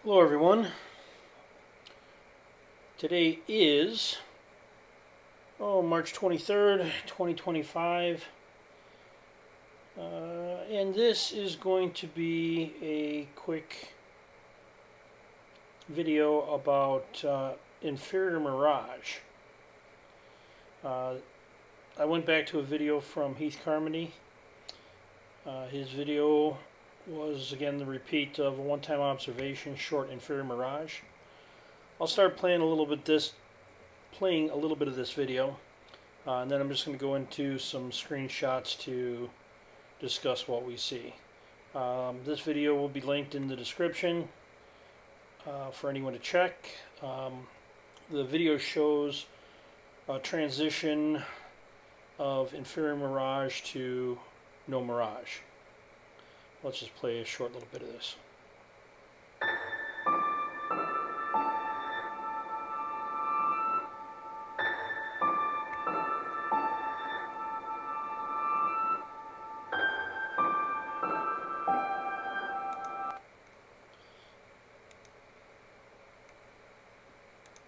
Hello everyone. Today is March 23rd, 2025, and this is going to be a quick video about Inferior Mirage. I went back to a video from Heath Carmody. His video was again the repeat of a one-time observation, short Inferior Mirage. I'll start playing a little bit of this video, and then I'm just going to go into some screenshots to discuss what we see. This video will be linked in the description for anyone to check. The video shows a transition of Inferior Mirage to no Mirage. Let's just play a short little bit of this.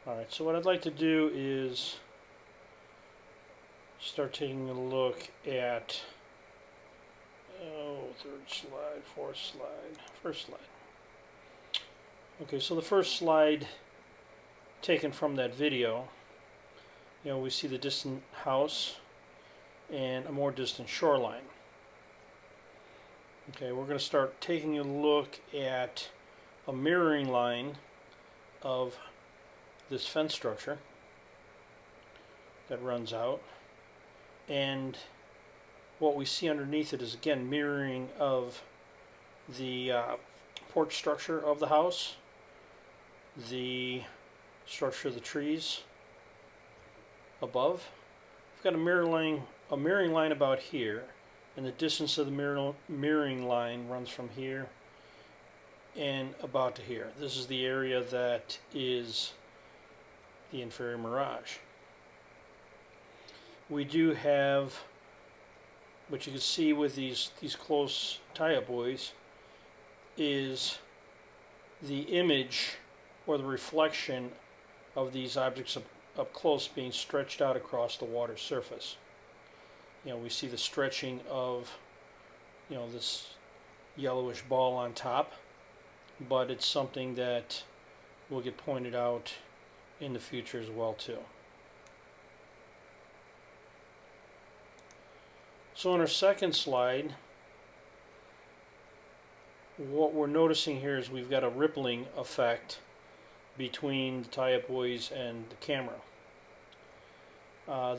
Alright, so what I'd like to do is start taking a look at third slide, fourth slide, first slide. Okay, so the first slide taken from that video, we see the distant house and a more distant shoreline. Okay, we're going to start taking a look at a mirroring line of this fence structure that runs out, and what we see underneath it is again mirroring of the porch structure of the house, the structure of the trees above. We've got a mirroring line about here, and the distance of the mirroring line runs from here and about to here. This is the area that is the Inferior Mirage. We do have, what you can see with these close tie-up buoys, is the image or the reflection of these objects up close being stretched out across the water surface. We see the stretching of this yellowish ball on top, but it's something that will get pointed out in the future as well too. So on our second slide, what we're noticing here is we've got a rippling effect between the tie-up buoys and the camera.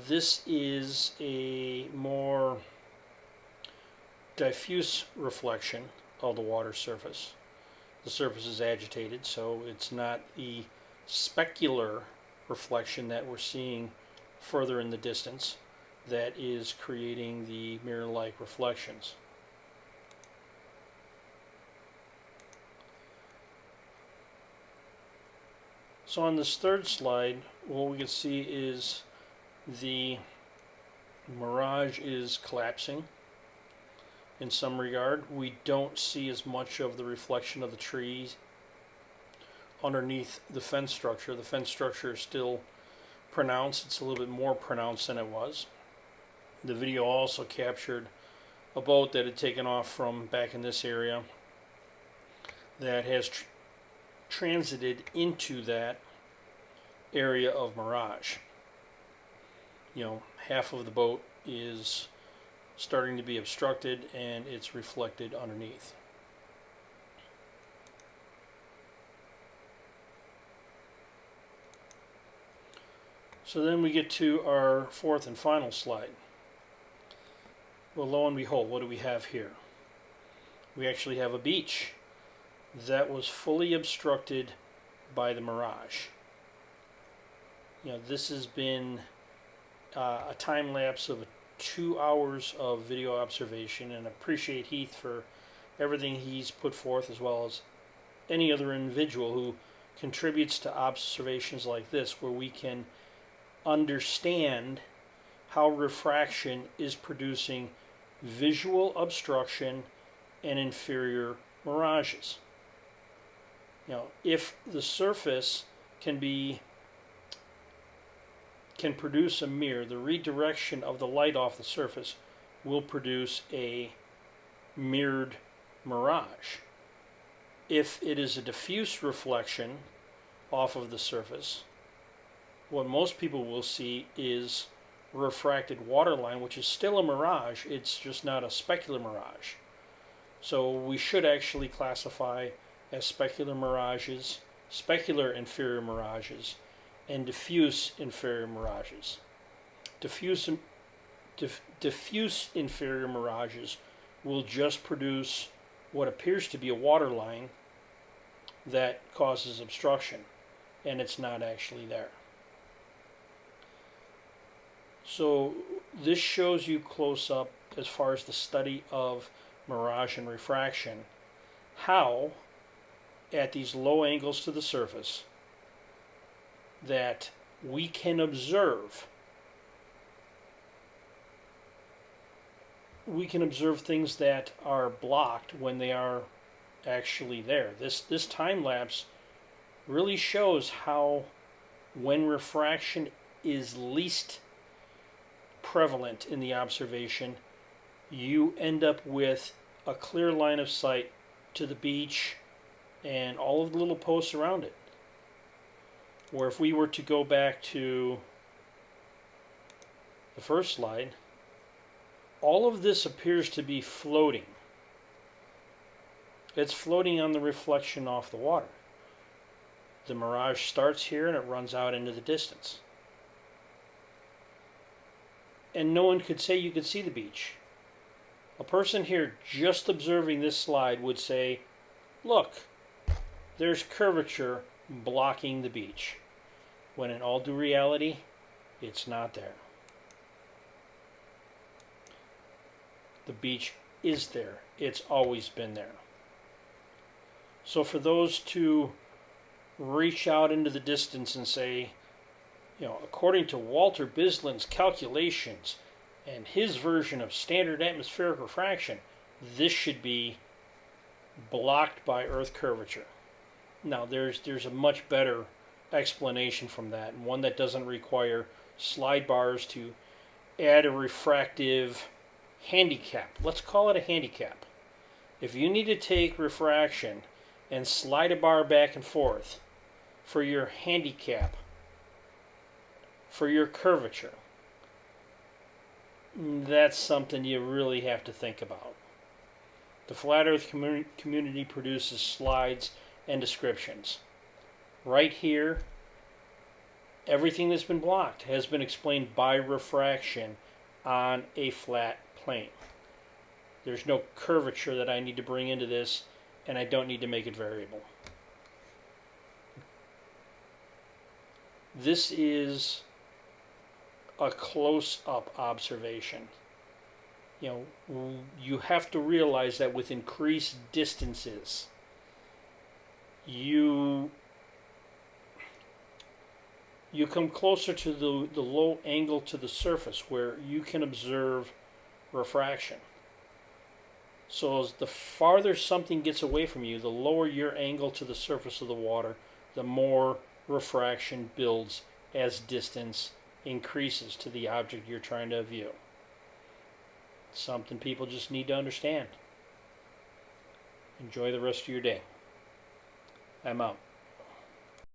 This is a more diffuse reflection of the water surface. The surface is agitated, so it's not the specular reflection that we're seeing further in the distance that is creating the mirror-like reflections. So on this third slide, what we can see is the Mirage is collapsing in some regard. We don't see as much of the reflection of the trees underneath the fence structure. The fence structure is still pronounced. It's a little bit more pronounced than it was. The video also captured a boat that had taken off from back in this area that has transited into that area of Mirage. Half of the boat is starting to be obstructed and it's reflected underneath. So then we get to our fourth and final slide. Well, lo and behold, what do we have here? We actually have a beach that was fully obstructed by the Mirage. This has been a time lapse of 2 hours of video observation, and I appreciate Heath for everything he's put forth, as well as any other individual who contributes to observations like this, where we can understand how refraction is producing visual obstruction and inferior mirages. If the surface can produce a mirror, the redirection of the light off the surface will produce a mirrored mirage. If it is a diffuse reflection off of the surface, what most people will see is refracted waterline, which is still a mirage. It's just not a specular mirage. So we should actually classify as specular mirages, specular inferior mirages, and diffuse inferior mirages. Diffuse inferior mirages will just produce what appears to be a waterline that causes obstruction, and it's not actually there. So this shows you close up, as far as the study of mirage and refraction, how at these low angles to the surface that we can observe things that are blocked when they are actually there. This time lapse really shows how, when refraction is least prevalent in the observation, you end up with a clear line of sight to the beach and all of the little posts around it. Where if we were to go back to the first slide, all of this appears to be floating. It's floating on the reflection off the water. The mirage starts here and it runs out into the distance. And no one could say you could see the beach. A person here just observing this slide would say, look, there's curvature blocking the beach. When in all due reality, it's not there. The beach is there. It's always been there. So for those to reach out into the distance and say, according to Walter Bislin's calculations and his version of standard atmospheric refraction, this should be blocked by Earth curvature. Now, there's a much better explanation from that, and one that doesn't require slide bars to add a refractive handicap. Let's call it a handicap. If you need to take refraction and slide a bar back and forth for your handicap, for your curvature, that's something you really have to think about. The Flat Earth community produces slides and descriptions. Right here, everything that's been blocked has been explained by refraction on a flat plane. There's no curvature that I need to bring into this, and I don't need to make it variable. This is a close-up observation. You have to realize that with increased distances, you come closer to the low angle to the surface where you can observe refraction. So as the farther something gets away from you, the lower your angle to the surface of the water, the more refraction builds as distance increases to the object you're trying to view. Something people just need to understand. Enjoy the rest of your day. I'm out.